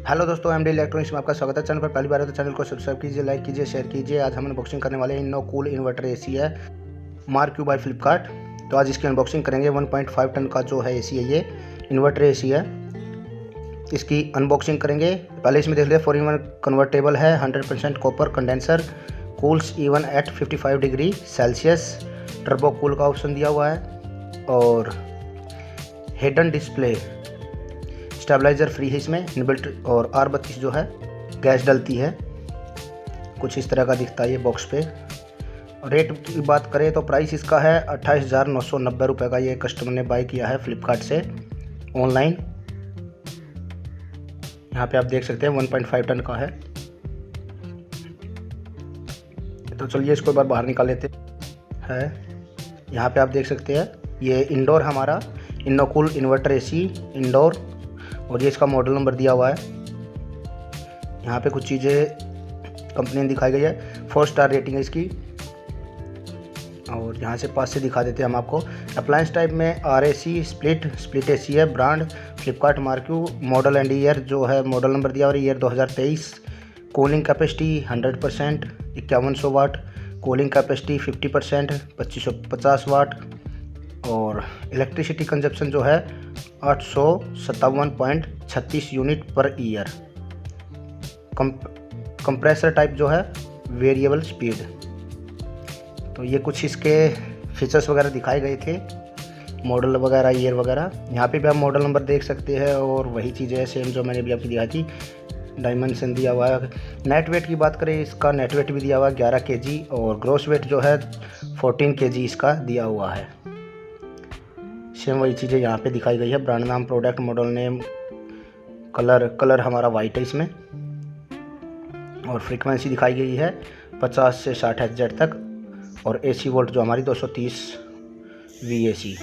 Hello दोस्तों, MD electronics में आपका स्वागत है। चैनल पर पहली बार है तो चैनल को सब्सक्राइब कीजिए, लाइक कीजिए, शेयर कीजिए। आज हम अनबॉक्सिंग करने वाले हैं इनोकूल इन्वर्टर एसी है मार्क क्यू बाय फ्लिपकार्ट। तो आज इसकी अनबॉक्सिंग करेंगे। 1.5 टन का जो है एसी है, ये इन्वर्टर एसी है। इसकी अनबॉक्सिंग करेंगे। पहले इसमें देख लेते 4-in-1 कन्वर्टेबल है, 100% copper condenser, cools even at 55 degree Celsius, turbo cool का ऑप्शन दिया हुआ है और हिडन डिस्प्ले, स्टेबलाइज़र फ्री है इसमें इनबिल्ट, और R32 जो है गैस डलती है। कुछ इस तरह का दिखता है ये बॉक्स पे। रेट की बात करें तो प्राइस इसका है 28,990 रुपये का। ये कस्टमर ने बाय किया है फ्लिपकार्ट से ऑनलाइन। यहाँ पे आप देख सकते हैं 1.5 टन का है। तो चलिए इसको एक बार बाहर निकाल लेते हैं। यहाँ पे आप देख सकते हैं ये इंडोर हमारा इनोकूल इन्वर्टर एसी इंडोर, और ये इसका मॉडल नंबर दिया हुआ है। यहाँ पे कुछ चीज़ें कंपनी ने दिखाई गई है। 4 स्टार रेटिंग है इसकी। और यहाँ से पास से दिखा देते हैं हम आपको। अप्लायंस टाइप में RAC स्प्लिट एसी है। Brand Flipkart mark Q. Model and year जो है मॉडल नंबर दिया हुआ है ईयर 2023। कूलिंग कैपेसिटी 100%, 5100 वाट। कूलिंग कैपेसिटी 50%, 2550 वाट। और इलेक्ट्रिसिटी कंजप्शन जो है 857.36 unit per year. Compressor type जो है वेरिएबल स्पीड। तो ये कुछ इसके फीचर्स वगैरह दिखाए गए थे, मॉडल वगैरह, ईयर वगैरह। यहाँ पे भी आप मॉडल नंबर देख सकते हैं और वही चीज़ें हैं सेम जो मैंने भी आपको दिखाई थी। डायमेंशन दिया हुआ है। नेट वेट की बात करें, इसका नेट वेट भी दिया हुआ है 11 kg, और ग्रॉस वेट जो है 14 kg इसका दिया हुआ है। सेम वही चीज़ें यहाँ पे दिखाई गई है। ब्रांड नाम, प्रोडक्ट, मॉडल नेम, कलर हमारा वाइट है इसमें, और फ्रीक्वेंसी दिखाई गई है 50 से 60 Hz तक, और AC वोल्ट जो हमारी 230 VAC।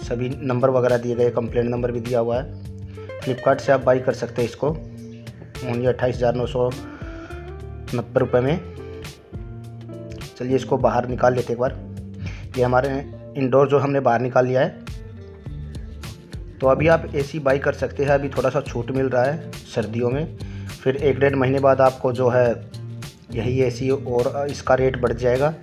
सभी नंबर वगैरह दिए गए, कंप्लेंट नंबर भी दिया हुआ है। फ्लिपकार्ट से आप बाई कर सकते हैं इसको ओनली 28,990 रुपये में। चलिए इसको बाहर निकाल लेते एक बार। ये हमारे इंडोर जो हमने बाहर निकाल लिया है। तो अभी आप AC बाई कर सकते हैं। अभी थोड़ा सा छूट मिल रहा है सर्दियों में। फिर 1-1.5 महीने बाद आपको जो है यही AC और इसका रेट बढ़ जाएगा।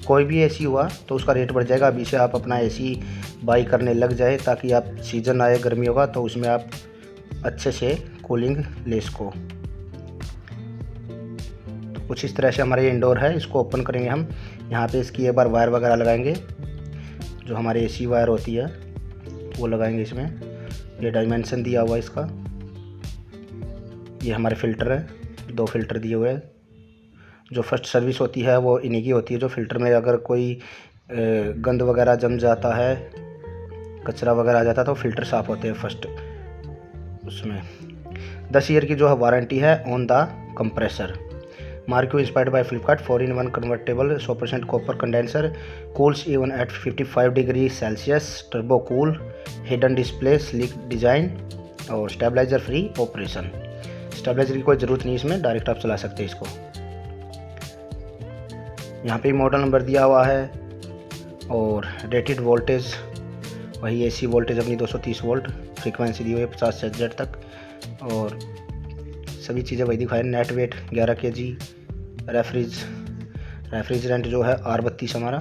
कोई भी AC हुआ तो उसका रेट बढ़ जाएगा। अभी से आप अपना AC बाई करने लग जाए, ताकि आप सीज़न आए गर्मियों का तो उसमें आप अच्छे से कूलिंग ले सको। तो कुछ इस तरह से हमारे इंडोर है। इसको ओपन करेंगे हम। यहाँ पे इसकी एक बार वायर वगैरह लगाएंगे, जो हमारे AC वायर होती है वो लगाएंगे इसमें। ये डायमेंशन दिया हुआ है इसका। ये हमारे फ़िल्टर है, 2 फ़िल्टर दिए हुए हैं। जो फर्स्ट सर्विस होती है वो इन्हीं की होती है। जो फ़िल्टर में अगर कोई गंद वगैरह जम जाता है, कचरा वगैरह आ जाता है, तो फ़िल्टर साफ़ होते हैं फर्स्ट उसमें। 10 ईयर की जो है वारंटी है on the compressor. MarQ inspired by Flipkart. 4-in-1 convertible, 100% copper condenser, cools even at 55 degree Celsius, turbo cool, hidden display, sleek design, और स्टेबलाइज़र फ्री ऑपरेशन। स्टेबलाइज़र की कोई ज़रूरत नहीं, इसमें डायरेक्ट आप चला सकते हैं इसको। यहाँ पे मॉडल नंबर दिया हुआ है, और रेटेड वोल्टेज वही AC वोल्टेज अपनी 230 वोल्ट। फ्रीक्वेंसी दी हुई है 50 Hz तक, और सभी चीज़ें वही दिखाई। Net wait 11 kg। रेफ्रिजरेंट जो है R32 हमारा,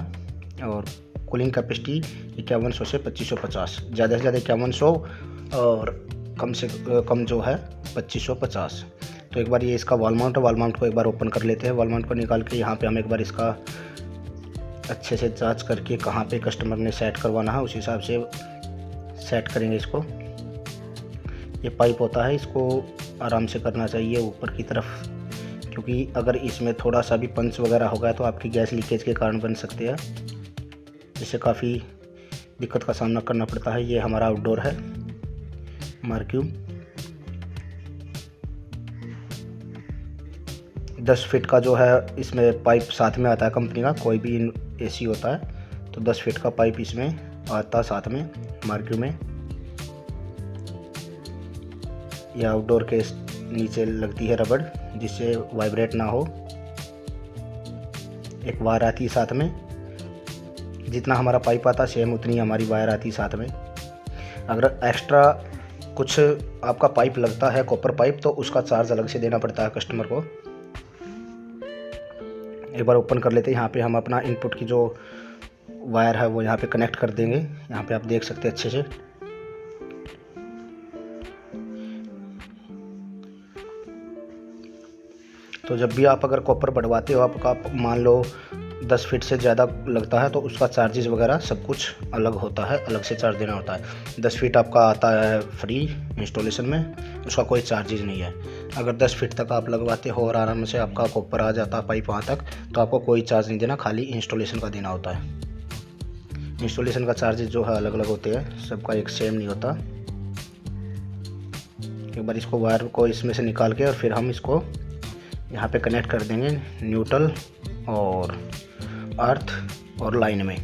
और कूलिंग कैपेसिटी 5100 से 2550। ज़्यादा से ज़्यादा 5100 और कम से कम जो है 2550। तो एक बार ये इसका वॉल माउंट है। वॉल माउंट को एक बार ओपन कर लेते हैं। वॉल माउंट को निकाल के यहाँ पे हम एक बार इसका अच्छे से जांच करके कहाँ पे कस्टमर ने सेट करवाना है उस हिसाब से सेट करेंगे इसको। ये पाइप होता है, इसको आराम से करना चाहिए ऊपर की तरफ, क्योंकि अगर इसमें थोड़ा सा भी पंच वगैरह होगा तो आपकी गैस लीकेज के कारण बन सकते हैं, जिससे काफ़ी दिक्कत का सामना करना पड़ता है। ये हमारा आउटडोर है मार्क क्यू। 10 फीट का जो है इसमें पाइप साथ में आता है कंपनी का। कोई भी AC होता है तो 10 फीट का पाइप इसमें आता साथ में मार्क क्यू में। यह आउटडोर के नीचे लगती है रबड़, जिससे वाइब्रेट ना हो। एक वायर आती है साथ में। जितना हमारा पाइप आता सेम उतनी हमारी वायर आती साथ में। अगर एक्स्ट्रा कुछ आपका पाइप लगता है, कॉपर पाइप, तो उसका चार्ज अलग से देना पड़ता है कस्टमर को। एक बार ओपन कर लेते हैं। यहाँ पे हम अपना इनपुट की जो वायर है वो यहाँ पे कनेक्ट कर देंगे। यहाँ पे आप देख सकते हैं अच्छे से। तो जब भी आप अगर कॉपर बढ़वाते हो, आपका मान लो 10 फीट से ज़्यादा लगता है, तो उसका चार्जेस वगैरह सब कुछ अलग होता है, अलग से चार्ज देना होता है। 10 फीट आपका आता है फ्री इंस्टॉलेशन में, उसका कोई चार्जेस नहीं है। अगर 10 फीट तक आप लगवाते हो और आराम से आपका कॉपर आ जाता है पाइप वहाँ तक, तो आपको कोई चार्ज नहीं देना, खाली इंस्टॉलेशन का देना होता है। इंस्टॉलेशन का चार्जेस जो है अलग अलग होते हैं, सबका एक सेम नहीं होता। एक बार इसको वायर को इसमें से निकाल के और फिर हम इसको यहाँ पे कनेक्ट कर देंगे न्यूट्रल और अर्थ और लाइन में।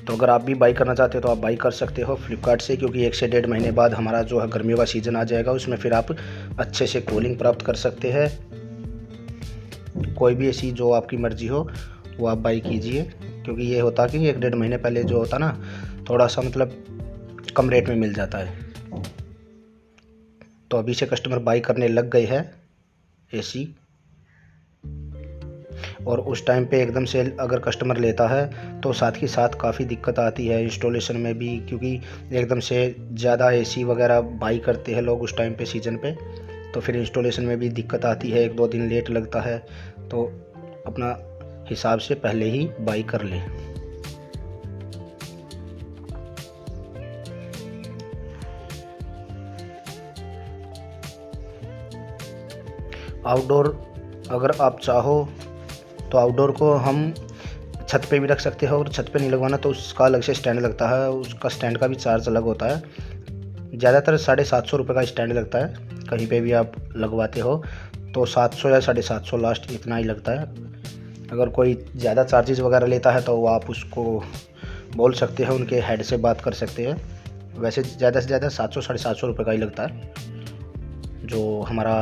तो अगर आप भी बाई करना चाहते हो तो आप बाई कर सकते हो फ्लिपकार्ट से, क्योंकि 1 से 1.5 महीने बाद हमारा जो है गर्मियों का सीज़न आ जाएगा, उसमें फिर आप अच्छे से कूलिंग प्राप्त कर सकते हैं। कोई भी ऐसी जो आपकी मर्ज़ी हो वो आप बाई कीजिए, क्योंकि ये होता कि 1-1.5 महीने पहले जो होता ना, थोड़ा सा मतलब कम रेट में मिल जाता है। तो अभी से कस्टमर बाई करने लग गए हैं एसी, और उस टाइम पे एकदम से अगर कस्टमर लेता है तो साथ ही साथ काफ़ी दिक्कत आती है इंस्टॉलेशन में भी, क्योंकि एकदम से ज़्यादा एसी वगैरह बाई करते हैं लोग उस टाइम पे सीज़न पे, तो फिर इंस्टॉलेशन में भी दिक्कत आती है, 1-2 दिन लेट लगता है। तो अपना हिसाब से पहले ही बाई कर लें। आउटडोर अगर आप चाहो तो आउटडोर को हम छत पे भी रख सकते हो, और छत पे नहीं लगवाना तो उसका अलग से स्टैंड लगता है, उसका स्टैंड का भी चार्ज अलग होता है। ज़्यादातर 750 रुपये का स्टैंड लगता है, कहीं पे भी आप लगवाते हो तो 700 या 750 लास्ट इतना ही लगता है। अगर कोई ज़्यादा चार्जेस वगैरह लेता है तो आप उसको बोल सकते हैं, उनके हेड से बात कर सकते हैं। वैसे ज़्यादा से ज़्यादा 700-750 रुपये का ही लगता है जो हमारा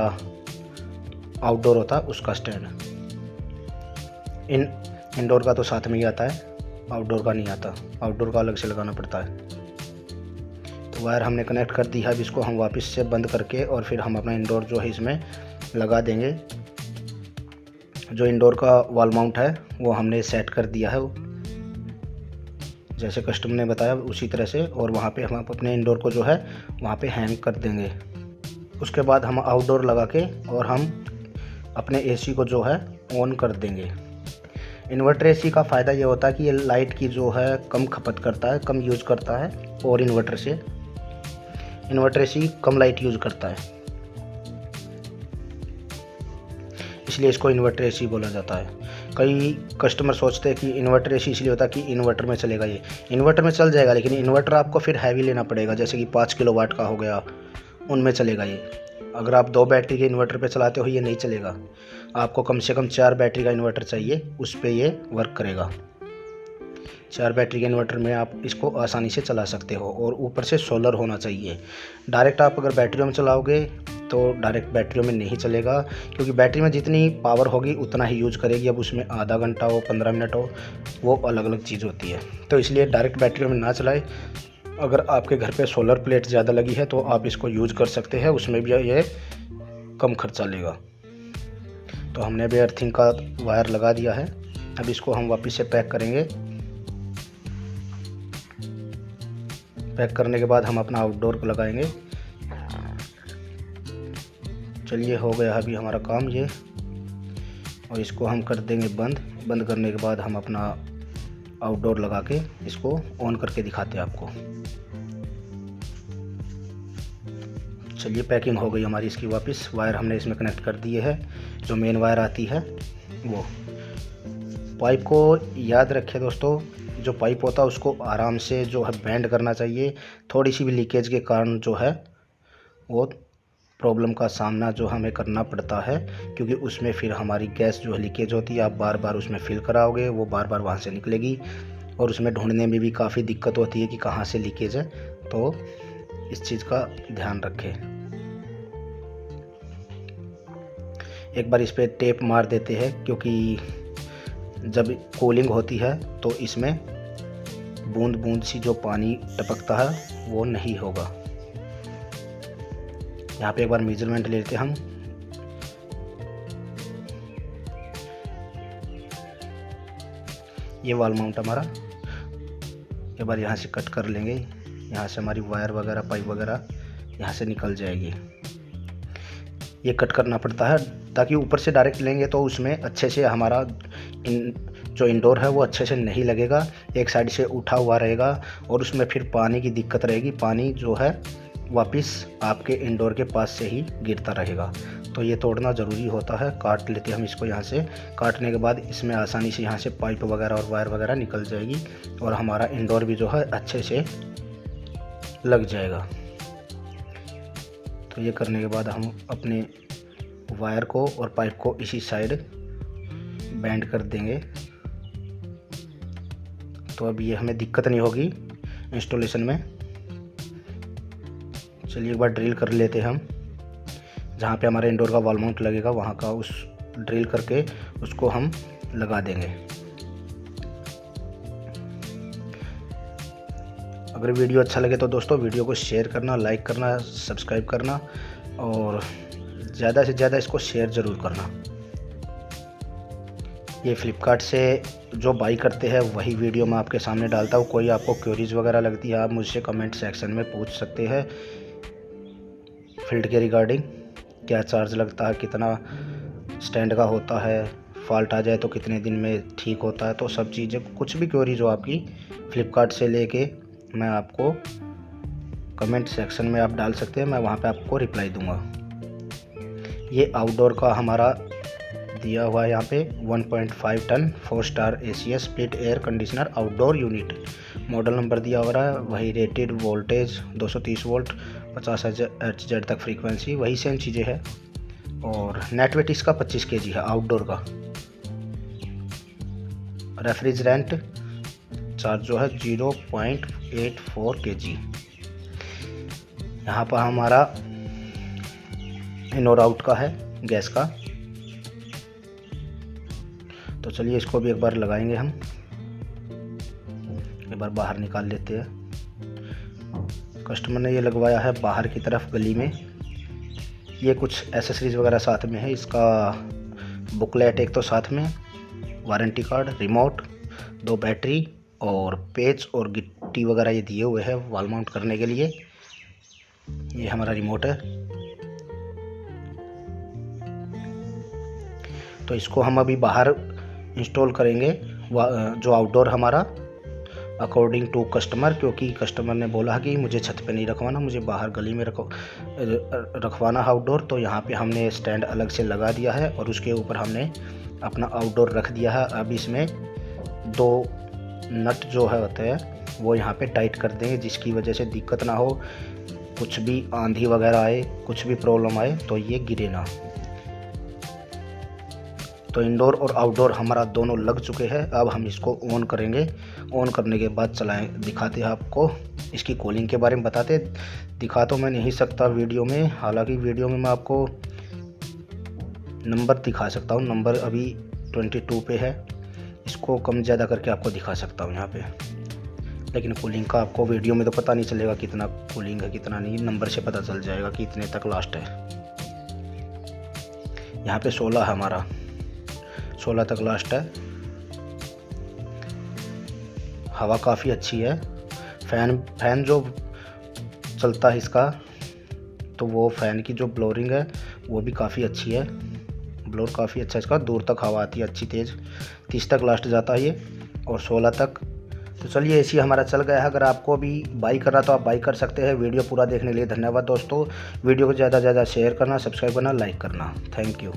आउटडोर होता है उसका स्टैंड। इंडोर का तो साथ में ही आता है, आउटडोर का नहीं आता, आउटडोर का अलग से लगाना पड़ता है। तो वायर हमने कनेक्ट कर दी है। अब इसको हम वापस से बंद करके और फिर हम अपना इंडोर जो है इसमें लगा देंगे। जो इंडोर का वॉल माउंट है वो हमने सेट कर दिया है, जैसे कस्टमर ने बताया उसी तरह से, और वहाँ पे हम अपने इंडोर को जो है वहाँ पे हैंग कर देंगे। उसके बाद हम आउटडोर लगा के और हम अपने एसी को जो है ऑन कर देंगे। इन्वर्टर एसी का फ़ायदा ये होता है कि ये लाइट की जो है कम खपत करता है, कम यूज़ करता है, और इन्वर्टर एसी कम लाइट यूज़ करता है, इसलिए इसको इन्वर्टर एसी बोला जाता है। कई कस्टमर सोचते हैं कि इन्वर्टर एसी इसलिए होता है कि इन्वर्टर में चलेगा। ये इन्वर्टर में चल जाएगा, लेकिन इन्वर्टर आपको फिर हैवी लेना पड़ेगा, जैसे कि 5 किलोवाट का हो गया, उनमें चलेगा ये। अगर आप 2 बैटरी के इन्वर्टर पे चलाते हो ये नहीं चलेगा, आपको कम से कम 4 बैटरी का इन्वर्टर चाहिए, उस पे ये वर्क करेगा। 4 बैटरी के इन्वर्टर में आप इसको आसानी से चला सकते हो, और ऊपर से सोलर होना चाहिए। डायरेक्ट आप अगर बैटरियों में चलाओगे तो डायरेक्ट बैटरियों में नहीं चलेगा, क्योंकि बैटरी में जितनी पावर होगी उतना ही यूज़ करेगी। अब उसमें आधा घंटा हो, 15 मिनट हो, वो अलग अलग चीज़ होती है। तो इसलिए डायरेक्ट बैटरियों में ना चलाए। अगर आपके घर पे सोलर प्लेट ज़्यादा लगी है तो आप इसको यूज़ कर सकते हैं, उसमें भी ये कम खर्चा लेगा। तो हमने भी अर्थिंग का वायर लगा दिया है। अब इसको हम वापस से पैक करेंगे। पैक करने के बाद हम अपना आउटडोर को लगाएंगे। चलिए, हो गया अभी हमारा काम ये, और इसको हम कर देंगे बंद। बंद करने के बाद हम अपना आउटडोर लगा के इसको ऑन करके दिखाते हैं आपको। चलिए, पैकिंग हो गई हमारी इसकी वापस। वायर हमने इसमें कनेक्ट कर दिए है, जो मेन वायर आती है वो। पाइप को याद रखें दोस्तों, जो पाइप होता है उसको आराम से जो है बेंड करना चाहिए। थोड़ी सी भी लीकेज के कारण जो है वो प्रॉब्लम का सामना जो हमें करना पड़ता है, क्योंकि उसमें फिर हमारी गैस जो है लीकेज होती है। आप बार बार उसमें फिल कराओगे, वो बार बार वहाँ से निकलेगी, और उसमें ढूंढने में भी काफ़ी दिक्कत होती है कि कहाँ से लीकेज है। तो इस चीज़ का ध्यान रखें। एक बार इस पर टेप मार देते हैं, क्योंकि जब कूलिंग होती है तो इसमें बूंद बूंद सी जो पानी टपकता है वो नहीं होगा। यहाँ पे एक बार मेजरमेंट लेते हैं हम। ये वॉल माउंट हमारा एक बार यहाँ से कट कर लेंगे। यहाँ से हमारी वायर वगैरह पाइप वगैरह यहाँ से निकल जाएगी। ये कट करना पड़ता है ताकि ऊपर से डायरेक्ट लेंगे तो उसमें अच्छे से हमारा जो इंडोर है वो अच्छे से नहीं लगेगा, एक साइड से उठा हुआ रहेगा और उसमें फिर पानी की दिक्कत रहेगी। पानी जो है वापस आपके इंडोर के पास से ही गिरता रहेगा। तो ये तोड़ना ज़रूरी होता है। काट लेते हैं हम इसको। यहाँ से काटने के बाद इसमें आसानी से यहाँ से पाइप वगैरह और वायर वगैरह निकल जाएगी और हमारा इंडोर भी जो है अच्छे से लग जाएगा। तो ये करने के बाद हम अपने वायर को और पाइप को इसी साइड बैंड कर देंगे। तो अब ये हमें दिक्कत नहीं होगी इंस्टॉलेशन में। चलिए एक बार ड्रिल कर लेते हैं हम। जहाँ पे हमारे इंडोर का वॉल माउंट लगेगा वहाँ का उस ड्रिल करके उसको हम लगा देंगे। अगर वीडियो अच्छा लगे तो दोस्तों वीडियो को शेयर करना, लाइक करना, सब्सक्राइब करना और ज़्यादा से ज़्यादा इसको शेयर ज़रूर करना। ये फ्लिपकार्ट से जो बाई करते हैं वही वीडियो मैं आपके सामने डालता हूँ। कोई आपको क्वेरीज वगैरह लगती है आप मुझसे कमेंट सेक्शन में पूछ सकते हैं। फील्ड के रिगार्डिंग क्या चार्ज लगता है, कितना स्टैंड का होता है, फॉल्ट आ जाए तो कितने दिन में ठीक होता है, तो सब चीज़ें कुछ भी क्वेरीज हो आपकी फ्लिपकार्ट से लेके मैं आपको कमेंट सेक्शन में आप डाल सकते हैं। मैं वहाँ पे आपको रिप्लाई दूंगा। ये आउटडोर का हमारा दिया हुआ है यहाँ पे 1.5 ton 4 star ACS split air conditioner outdoor unit. Model number दिया हुआ है, वही रेटेड वोल्टेज 230 वोल्ट 50 Hz तक फ्रीक्वेंसी, वही सेम चीज़ें हैं। और नेट वेट इसका 25 kg है आउटडोर का। रेफ्रिजरेंट चार्ज जो है 0.84 kg। यहाँ पर हमारा इन और आउट का है गैस का। तो चलिए इसको भी एक बार लगाएंगे हम। एक बार बाहर निकाल लेते हैं। कस्टमर ने ये लगवाया है बाहर की तरफ गली में। ये कुछ एसेसरीज वगैरह साथ में है। इसका बुकलेट एक तो साथ में, वारंटी कार्ड, रिमोट, 2 बैटरी और पेच और गिट्टी वगैरह ये दिए हुए हैं वॉल माउंट करने के लिए। ये हमारा रिमोट है। तो इसको हम अभी बाहर इंस्टॉल करेंगे जो आउटडोर हमारा अकॉर्डिंग टू कस्टमर, क्योंकि कस्टमर ने बोला कि मुझे छत पे नहीं रखवाना, मुझे बाहर गली में रखवाना आउटडोर। तो यहाँ पे हमने स्टैंड अलग से लगा दिया है और उसके ऊपर हमने अपना आउटडोर रख दिया है। अब इसमें 2 नट जो है होते हैं वो यहाँ पे टाइट कर देंगे, जिसकी वजह से दिक्कत ना हो, कुछ भी आंधी वगैरह आए, कुछ भी प्रॉब्लम आए तो ये गिरे ना। तो इंडोर और आउटडोर हमारा दोनों लग चुके हैं। अब हम इसको ऑन करेंगे। ऑन करने के बाद चलाएं, दिखाते हैं आपको इसकी कूलिंग के बारे में बताते। दिखा तो मैं नहीं सकता वीडियो में, हालांकि वीडियो में मैं आपको नंबर दिखा सकता हूं। नंबर अभी 22 पे है, इसको कम ज़्यादा करके आपको दिखा सकता हूं यहाँ पे। लेकिन कूलिंग का आपको वीडियो में तो पता नहीं चलेगा कितना कूलिंग है कितना नहीं, नंबर से पता चल जाएगा कि इतने तक लास्ट है। यहाँ पे 16 है हमारा, 16 तक लास्ट है। हवा काफ़ी अच्छी है। फैन जो चलता है इसका, तो वो फ़ैन की जो ब्लोरिंग है वो भी काफ़ी अच्छी है। ब्लोर काफ़ी अच्छा है इसका, दूर तक हवा आती है अच्छी तेज़। 30 तक लास्ट जाता है ये और 16 तक। तो चलिए AC हमारा चल गया है। अगर आपको भी बाई करना तो आप बाई कर सकते हैं। वीडियो पूरा देखने के लिए धन्यवाद दोस्तों। वीडियो को ज़्यादा से ज़्यादा शेयर करना, सब्सक्राइब करना, लाइक करना। Thank you.